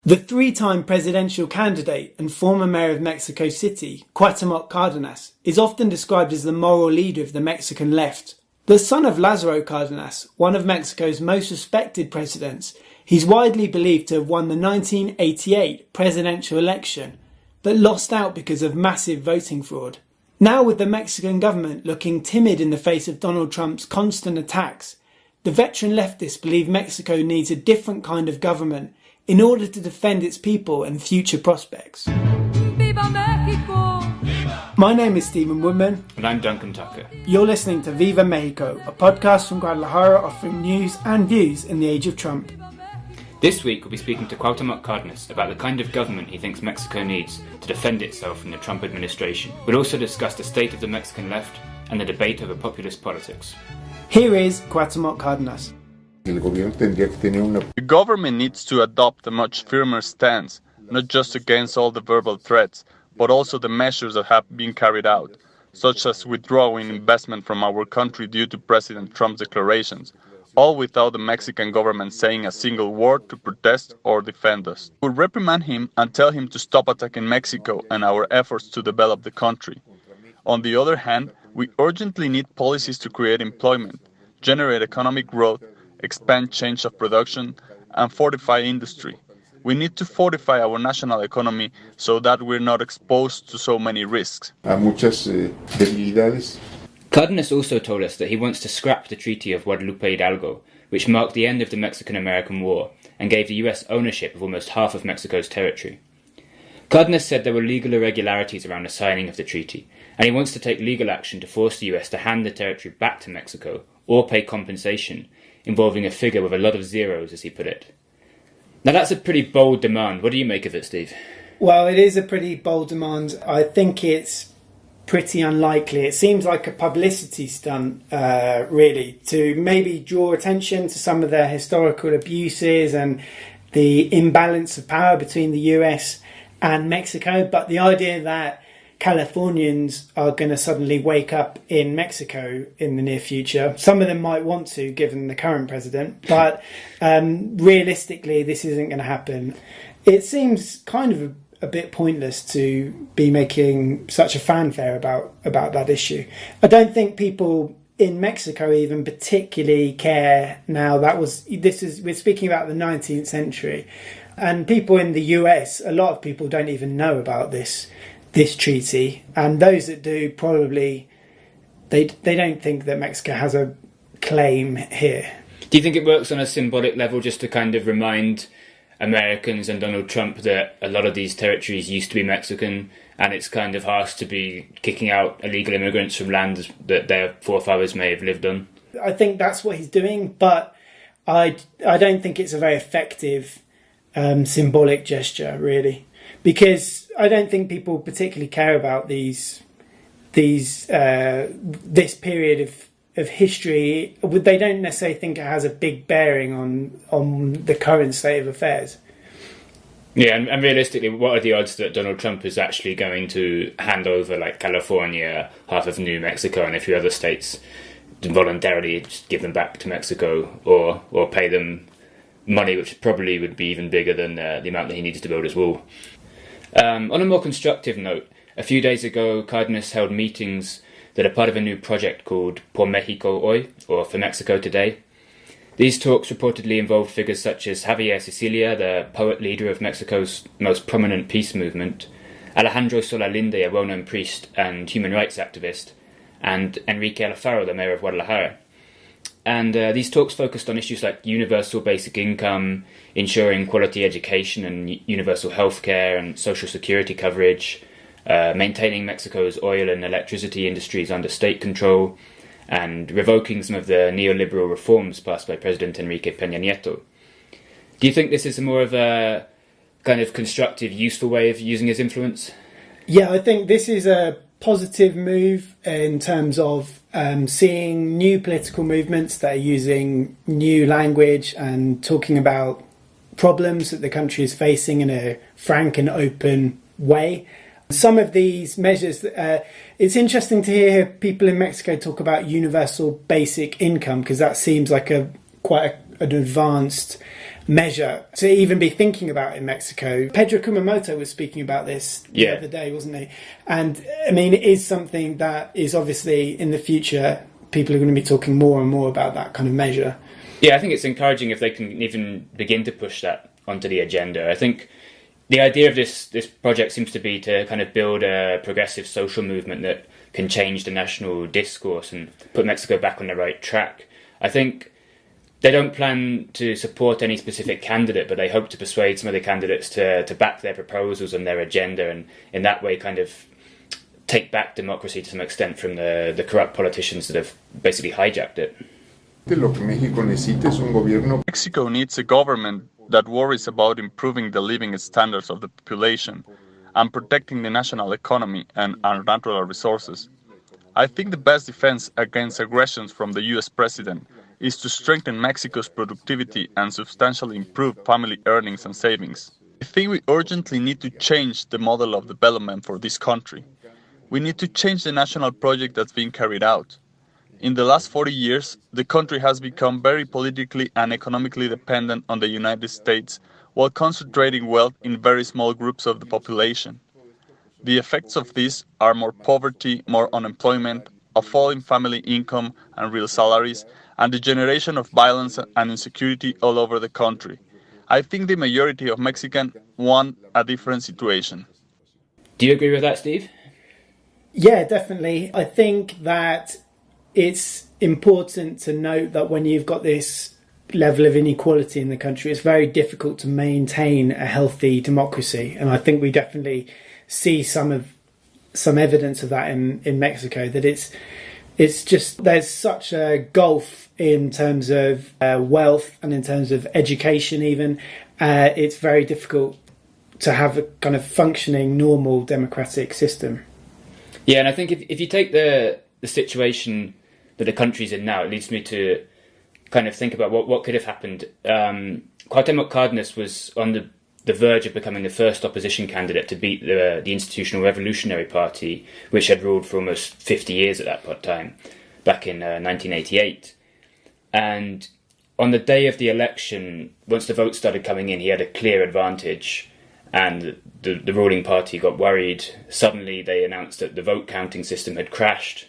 The three-time presidential candidate and former mayor of Mexico City, Cuauhtémoc Cárdenas, is often described as the moral leader of the Mexican left. The son of Lázaro Cárdenas, one of Mexico's most respected presidents, he's widely believed to have won the 1988 presidential election, but lost out because of massive voting fraud. Now, with the Mexican government looking timid in the face of Donald Trump's constant attacks, the veteran leftists believe Mexico needs a different kind of government in order to defend its people and future prospects. Viva Mexico! My name is Stephen Woodman. And I'm Duncan Tucker. You're listening to Viva Mexico, a podcast from Guadalajara offering news and views in the age of Trump. This week we'll be speaking to Cuauhtémoc Cárdenas about the kind of government he thinks Mexico needs to defend itself from the Trump administration. We'll also discuss the state of the Mexican left and the debate over populist politics. Here is Cuauhtémoc Cárdenas. The government needs to adopt a much firmer stance, not just against all the verbal threats, but also the measures that have been carried out, such as withdrawing investment from our country due to President Trump's declarations, all without the Mexican government saying a single word to protest or defend us. We reprimand him and tell him to stop attacking Mexico and our efforts to develop the country. On the other hand, we urgently need policies to create employment, generate economic growth, expand change of production, and fortify industry. We need to fortify our national economy so that we're not exposed to so many risks. Cárdenas also told us that he wants to scrap the Treaty of Guadalupe Hidalgo, which marked the end of the Mexican-American War and gave the US ownership of almost half of Mexico's territory. Cárdenas said there were legal irregularities around the signing of the treaty, and he wants to take legal action to force the US to hand the territory back to Mexico or pay compensation, involving a figure with a lot of zeros, as he put it. Now that's a pretty bold demand. What do you make of it, Steve? Well, it is a pretty bold demand. I think it's pretty unlikely. It seems like a publicity stunt, really, to maybe draw attention to some of the historical abuses and the imbalance of power between the US and Mexico. But the idea that Californians are going to suddenly wake up in Mexico in the near future. Some of them might want to, given the current president, but realistically, this isn't going to happen. It seems kind of a bit pointless to be making such a fanfare about that issue. I don't think people in Mexico even particularly care now. We're speaking about the 19th century, and people in the US, a lot of people don't even know about this treaty, and those that do probably they don't think that Mexico has a claim here. Do you think it works on a symbolic level just to kind of remind Americans and Donald Trump that a lot of these territories used to be Mexican, and it's kind of harsh to be kicking out illegal immigrants from lands that their forefathers may have lived on? I think that's what he's doing, but I don't think it's a very effective symbolic gesture, really, because I don't think people particularly care about this period of history. They don't necessarily think it has a big bearing on the current state of affairs. Yeah, and realistically, what are the odds that Donald Trump is actually going to hand over, like, California, half of New Mexico, and a few other states voluntarily just give them back to Mexico, or pay them money, which probably would be even bigger than the amount that he needs to build his wall? On a more constructive note, a few days ago, Cárdenas held meetings that are part of a new project called Por México Hoy, or For Mexico Today. These talks reportedly involved figures such as Javier Sicilia, the poet leader of Mexico's most prominent peace movement, Alejandro Solalinde, a well-known priest and human rights activist, and Enrique Alfaro, the mayor of Guadalajara. And these talks focused on issues like universal basic income, ensuring quality education and universal healthcare and social security coverage, maintaining Mexico's oil and electricity industries under state control, and revoking some of the neoliberal reforms passed by President Enrique Peña Nieto. Do you think this is more of a kind of constructive, useful way of using his influence? Yeah, I think this is a positive move in terms of seeing new political movements that are using new language and talking about problems that the country is facing in a frank and open way. Some of these measures, it's interesting to hear people in Mexico talk about universal basic income, because that seems like quite an advanced measure to even be thinking about in Mexico. Pedro Kumamoto was speaking about this the other day, wasn't he? And I mean, it is something that is obviously in the future, people are going to be talking more and more about that kind of measure. Yeah, I think it's encouraging if they can even begin to push that onto the agenda. I think the idea of this project seems to be to kind of build a progressive social movement that can change the national discourse and put Mexico back on the right track. I think they don't plan to support any specific candidate, but they hope to persuade some of the candidates to back their proposals and their agenda, and in that way kind of take back democracy to some extent from the corrupt politicians that have basically hijacked it. Mexico needs a government that worries about improving the living standards of the population and protecting the national economy and our natural resources. I think the best defense against aggressions from the US president is to strengthen Mexico's productivity and substantially improve family earnings and savings. I think we urgently need to change the model of development for this country. We need to change the national project that's being carried out. In the last 40 years, the country has become very politically and economically dependent on the United States while concentrating wealth in very small groups of the population. The effects of this are more poverty, more unemployment, a fall in family income and real salaries, and the generation of violence and insecurity all over the country. I think the majority of Mexicans want a different situation. Do you agree with that, Steve? Yeah, definitely. I think that it's important to note that when you've got this level of inequality in the country, it's very difficult to maintain a healthy democracy. And I think we definitely see some evidence of that in Mexico, that it's just, there's such a gulf in terms of wealth and in terms of education even. It's very difficult to have a kind of functioning, normal democratic system. Yeah, and I think if you take the situation that the country's in now, it leads me to kind of think about what could have happened. Cuauhtémoc Cárdenas was on the verge of becoming the first opposition candidate to beat the Institutional Revolutionary Party, which had ruled for almost 50 years at that time, back in 1988. And on the day of the election, once the votes started coming in, he had a clear advantage, and the ruling party got worried. Suddenly they announced that the vote counting system had crashed,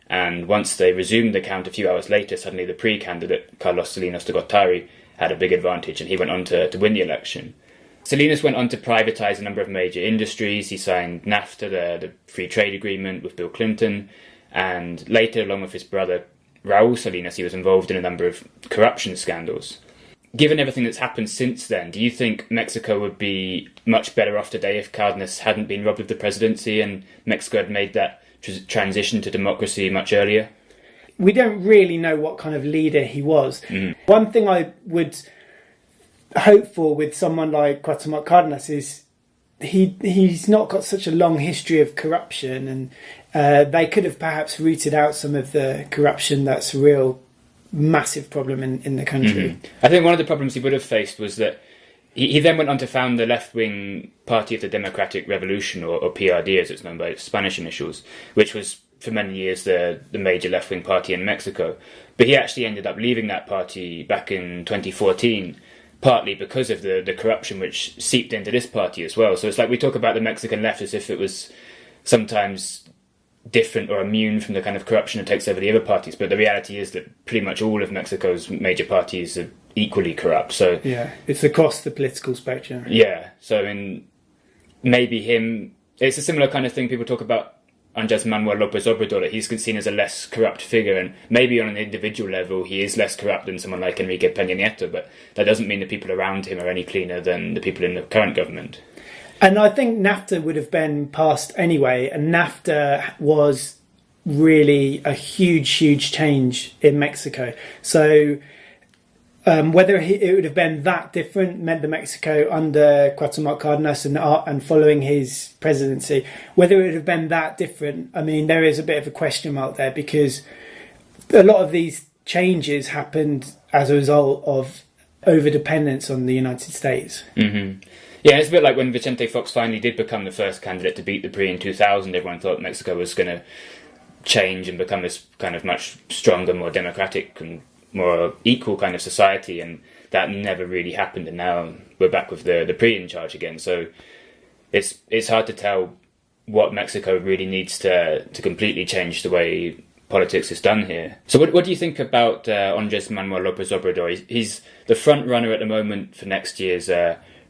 and once they resumed the count a few hours later, suddenly the pre-candidate, Carlos Salinas de Gortari, had a big advantage, and he went on to win the election. Salinas went on to privatise a number of major industries. He signed NAFTA, the free trade agreement with Bill Clinton, and later, along with his brother Raúl Salinas, he was involved in a number of corruption scandals. Given everything that's happened since then, do you think Mexico would be much better off today if Cárdenas hadn't been robbed of the presidency and Mexico had made that transition to democracy much earlier? We don't really know what kind of leader he was. One thing I would hope for with someone like Cuauhtémoc Cárdenas is he's not got such a long history of corruption, and they could have perhaps rooted out some of the corruption that's a real massive problem in the country. I think one of the problems he would have faced was that he then went on to found the left-wing Party of the Democratic Revolution, or PRD as it's known by its Spanish initials, which was for many years the major left-wing party in Mexico. But he actually ended up leaving that party back in 2014, partly because of the corruption which seeped into this party as well. So it's like we talk about the Mexican left as if it was sometimes different or immune from the kind of corruption that takes over the other parties, but the reality is that pretty much all of Mexico's major parties are equally corrupt. So yeah, it's across the political spectrum. Yeah, so I mean, maybe it's a similar kind of thing people talk about Andrés Manuel López Obrador, that he's seen as a less corrupt figure, and maybe on an individual level he is less corrupt than someone like Enrique Peña Nieto, but that doesn't mean the people around him are any cleaner than the people in the current government. And I think NAFTA would have been passed anyway, and NAFTA was really a huge change in Mexico. So whether it would have been that different meant that Mexico under Cuauhtémoc Cárdenas and following his presidency, whether it would have been that different, I mean, there is a bit of a question mark there, because a lot of these changes happened as a result of over-dependence on the United States. Mm-hmm. Yeah, it's a bit like when Vicente Fox finally did become the first candidate to beat the PRI in 2000, everyone thought Mexico was going to change and become this kind of much stronger, more democratic and more equal kind of society, and that never really happened, and now we're back with the PRI in charge again. So it's hard to tell what Mexico really needs to completely change the way politics is done here. So what do you think about Andrés Manuel López Obrador? He's the front runner at the moment for next year's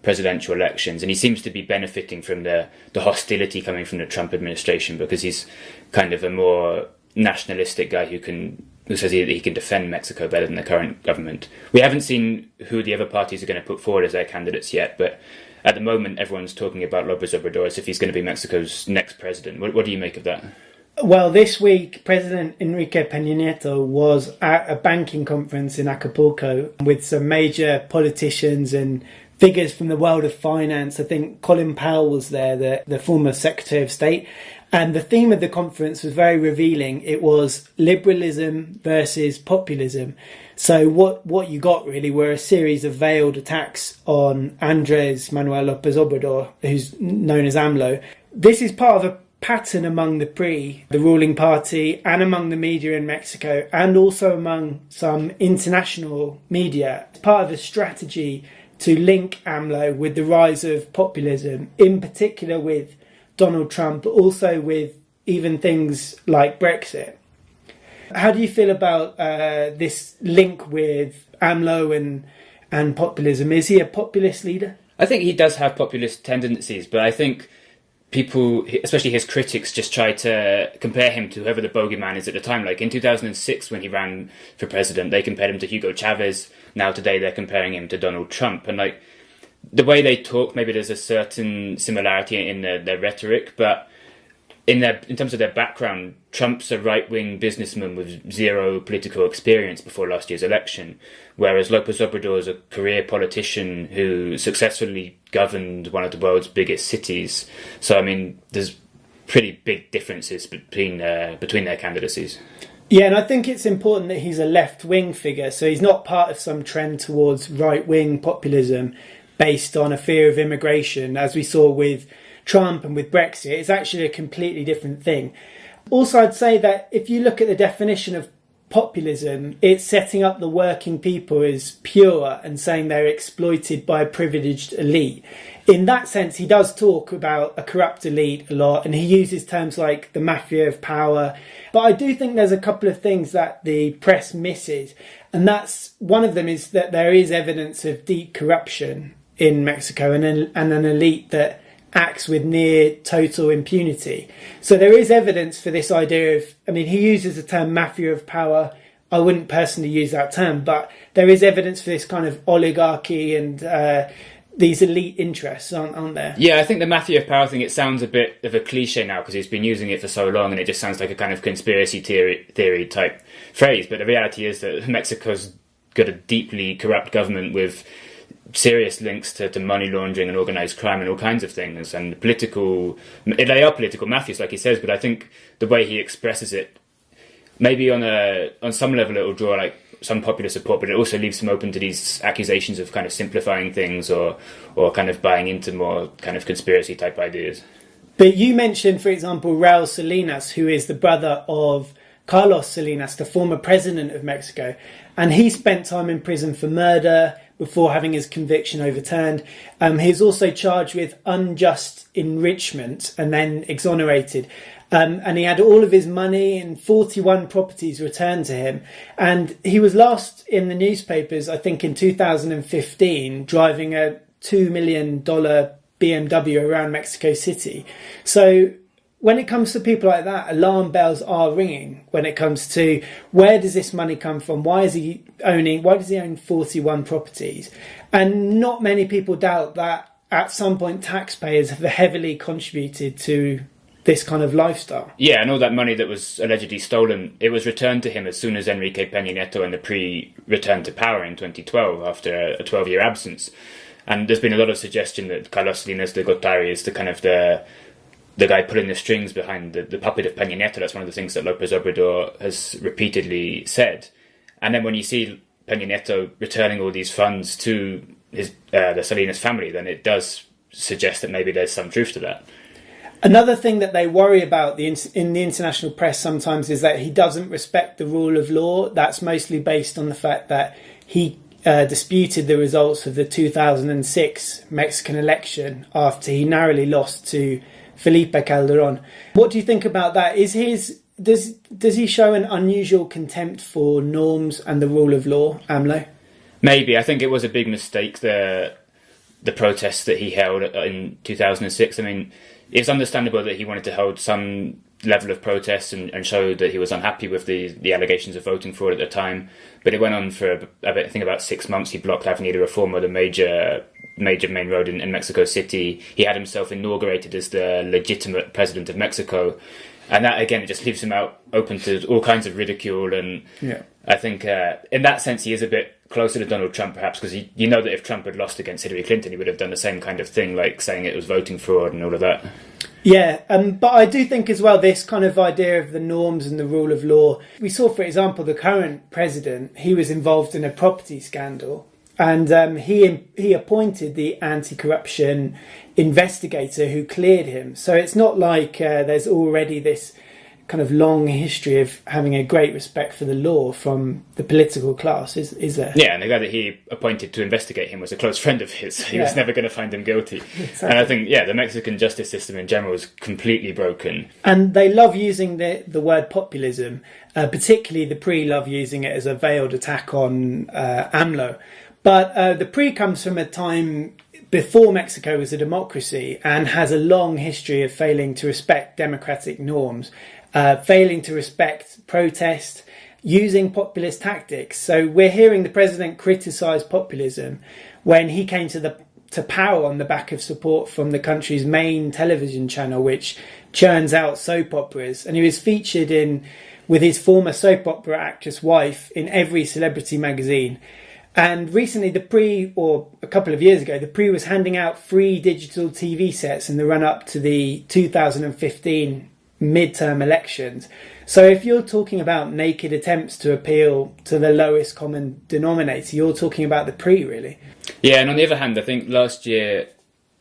presidential elections, and he seems to be benefiting from the hostility coming from the Trump administration, because he's kind of a more nationalistic guy who says he can defend Mexico better than the current government. We haven't seen who the other parties are going to put forward as their candidates yet, but at the moment everyone's talking about López Obrador as if he's going to be Mexico's next president. What do you make of that? Well, this week, President Enrique Peña Nieto was at a banking conference in Acapulco with some major politicians and figures from the world of finance. I think Colin Powell was there, the former Secretary of State. And the theme of the conference was very revealing. It was liberalism versus populism. So what you got really were a series of veiled attacks on Andrés Manuel López Obrador, who's known as AMLO. This is part of a pattern among the PRI, the ruling party, and among the media in Mexico, and also among some international media. It's part of a strategy to link AMLO with the rise of populism, in particular with Donald Trump, but also with even things like Brexit. How do you feel about this link with AMLO and populism? Is he a populist leader? I think he does have populist tendencies, but I think people, especially his critics, just try to compare him to whoever the bogeyman is at the time. Like in 2006, when he ran for president, they compared him to Hugo Chavez. Now today, they're comparing him to Donald Trump. And like the way they talk, maybe there's a certain similarity in their rhetoric, but in terms of their background, Trump's a right-wing businessman with zero political experience before last year's election, whereas López Obrador is a career politician who successfully governed one of the world's biggest cities. So, I mean, there's pretty big differences between their candidacies. Yeah, and I think it's important that he's a left-wing figure, so he's not part of some trend towards right-wing populism based on a fear of immigration, as we saw with Trump and with Brexit. It's actually a completely different thing. Also, I'd say that if you look at the definition of populism, it's setting up the working people as pure and saying they're exploited by a privileged elite. In that sense, he does talk about a corrupt elite a lot, and he uses terms like the mafia of power. But I do think there's a couple of things that the press misses, and that's one of them is that there is evidence of deep corruption in Mexico and an elite that acts with near total impunity. So there is evidence for this idea of, I mean, he uses the term mafia of power. I wouldn't personally use that term, but there is evidence for this kind of oligarchy and these elite interests, aren't there? Yeah, I think the mafia of power thing, it sounds a bit of a cliche now because he's been using it for so long, and it just sounds like a kind of conspiracy theory type phrase. But the reality is that Mexico's got a deeply corrupt government with serious links to money laundering and organised crime and all kinds of things, and they are political mafias, like he says. But I think the way he expresses it, maybe on some level, it will draw like some popular support, but it also leaves him open to these accusations of kind of simplifying things or kind of buying into more kind of conspiracy type ideas. But you mentioned, for example, Raul Salinas, who is the brother of Carlos Salinas, the former president of Mexico, and he spent time in prison for murder before having his conviction overturned. He's also charged with unjust enrichment and then exonerated. And he had all of his money and 41 properties returned to him. And he was last in the newspapers, I think, in 2015, driving a $2 million BMW around Mexico City. So when it comes to people like that, alarm bells are ringing when it comes to where does this money come from? Why does he own 41 properties? And not many people doubt that at some point taxpayers have heavily contributed to this kind of lifestyle. Yeah, and all that money that was allegedly stolen, it was returned to him as soon as Enrique Peña Nieto and the PRI returned to power in 2012 after a 12-year absence. And there's been a lot of suggestion that Carlos Salinas de Gortari is the kind of the guy pulling the strings behind the puppet of Peña Nieto. That's one of the things that López Obrador has repeatedly said. And then when you see Peña Nieto returning all these funds to the Salinas family, then it does suggest that maybe there's some truth to that. Another thing that they worry about in the international press sometimes is that he doesn't respect the rule of law. That's mostly based on the fact that he disputed the results of the 2006 Mexican election after he narrowly lost to Felipe Calderón. What do you think about that? Does he show an unusual contempt for norms and the rule of law, AMLO? Maybe. I think it was a big mistake, the protests that he held in 2006. I mean, it's understandable that he wanted to hold some level of protest and show that he was unhappy with the allegations of voting fraud at the time. But it went on for, I think, about 6 months. He blocked Avenida Reforma, the major main road in Mexico City. He had himself inaugurated as the legitimate president of Mexico. And that, again, it just leaves him out open to all kinds of ridicule. And I think in that sense, he is a bit closer to Donald Trump, perhaps, because you know that if Trump had lost against Hillary Clinton, he would have done the same kind of thing, like saying it was voting fraud and all of that. Yeah, but I do think as well, this kind of idea of the norms and the rule of law. We saw, for example, the current president, he was involved in a property scandal. And he appointed the anti-corruption investigator who cleared him. So it's not like there's already this kind of long history of having a great respect for the law from the political class, is there? Yeah, and the guy that he appointed to investigate him was a close friend of his. He was never going to find him guilty. Exactly. And I think, the Mexican justice system in general is completely broken. And they love using the word populism, particularly the PRI love using it as a veiled attack on AMLO. But the PRI comes from a time before Mexico was a democracy and has a long history of failing to respect democratic norms, failing to respect protest, using populist tactics. So we're hearing the president criticise populism when he came to power on the back of support from the country's main television channel, which churns out soap operas. And he was featured with his former soap opera actress wife in every celebrity magazine. And recently the PRI, or a couple of years ago, the PRI was handing out free digital TV sets in the run-up to the 2015 midterm elections. So if you're talking about naked attempts to appeal to the lowest common denominator, you're talking about the PRI, really. Yeah, and on the other hand, I think last year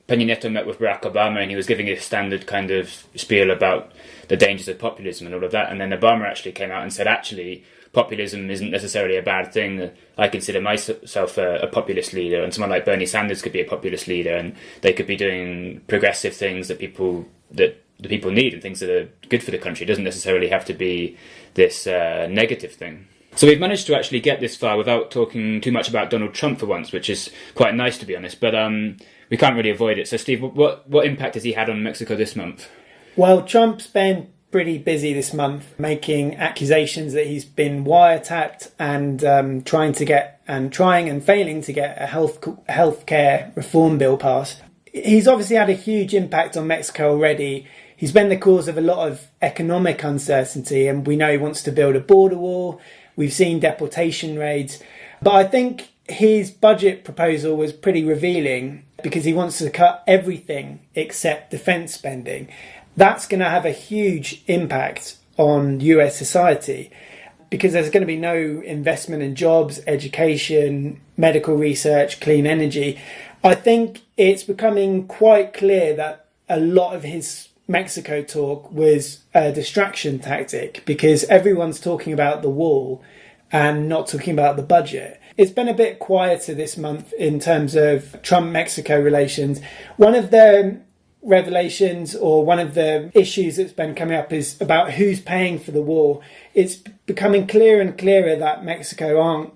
Peña Nieto met with Barack Obama and he was giving a standard kind of spiel about the dangers of populism and all of that. And then Obama actually came out and said, actually, populism isn't necessarily a bad thing. I consider myself a populist leader, and someone like Bernie Sanders could be a populist leader, and they could be doing progressive things that the people need and things that are good for the country. It doesn't necessarily have to be this negative thing. So we've managed to actually get this far without talking too much about Donald Trump for once, which is quite nice, to be honest. But we can't really avoid it. So Steve, what impact has he had on Mexico this month? Well, Trump's been pretty busy this month making accusations that he's been wiretapped and trying and failing to get a healthcare reform bill passed. He's obviously had a huge impact on Mexico already. He's been the cause of a lot of economic uncertainty, and we know he wants to build a border wall. We've seen deportation raids. But I think his budget proposal was pretty revealing because he wants to cut everything except defence spending. That's going to have a huge impact on US society because there's going to be no investment in jobs, education, medical research, clean energy. I think it's becoming quite clear that a lot of his Mexico talk was a distraction tactic because everyone's talking about the wall and not talking about the budget. It's been a bit quieter this month in terms of Trump-Mexico relations. One of the revelations or one of the issues that's been coming up is about who's paying for the wall. It's becoming clearer and clearer that Mexico aren't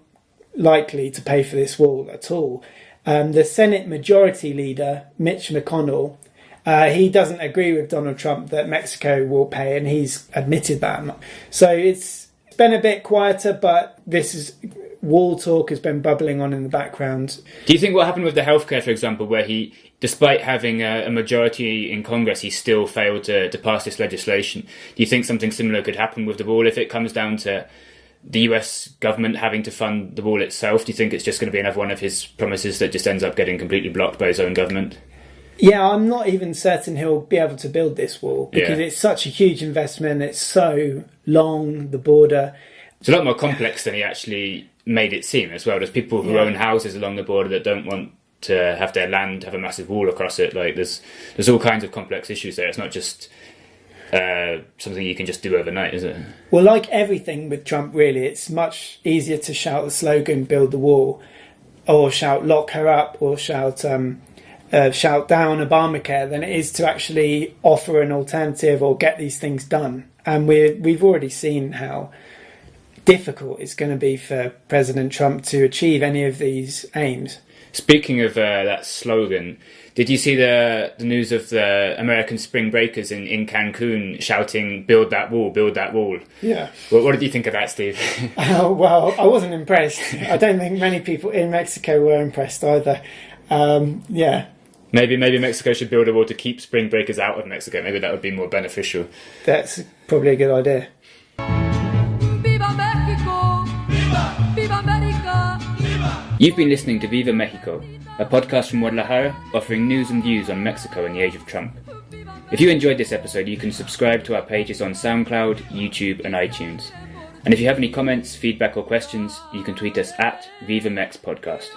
likely to pay for this wall at all. The Senate Majority Leader, Mitch McConnell, he doesn't agree with Donald Trump that Mexico will pay, and he's admitted that. So it's been a bit quieter, but wall talk has been bubbling on in the background. Do you think what happened with the healthcare, for example, where he, despite having a majority in Congress, he still failed to pass this legislation? Do you think something similar could happen with the wall if it comes down to the US government having to fund the wall itself? Do you think it's just going to be another one of his promises that just ends up getting completely blocked by his own government? Yeah, I'm not even certain he'll be able to build this wall because it's such a huge investment. It's so long, the border. It's a lot more complex than he actually made it seem as well. There's people who own houses along the border that don't want to have their land have a massive wall across it. Like there's all kinds of complex issues there. It's not just something you can just do overnight, is it? Well, like everything with Trump, really, it's much easier to shout the slogan, build the wall. or shout lock her up or shout down Obamacare than it is to actually offer an alternative or get these things done. And we've already seen how difficult it's going to be for President Trump to achieve any of these aims. Speaking of that slogan, did you see the news of the American spring breakers in Cancun shouting, build that wall, build that wall? Yeah. What did you think of that, Steve? Well, I wasn't impressed. I don't think many people in Mexico were impressed either. Yeah. Maybe Mexico should build a wall to keep spring breakers out of Mexico. Maybe that would be more beneficial. That's probably a good idea. Viva Mexico! Viva! Viva America! Viva! You've been listening to Viva Mexico, a podcast from Guadalajara offering news and views on Mexico in the age of Trump. If you enjoyed this episode, you can subscribe to our pages on SoundCloud, YouTube and iTunes. And if you have any comments, feedback or questions, you can tweet us at VivaMex Podcast.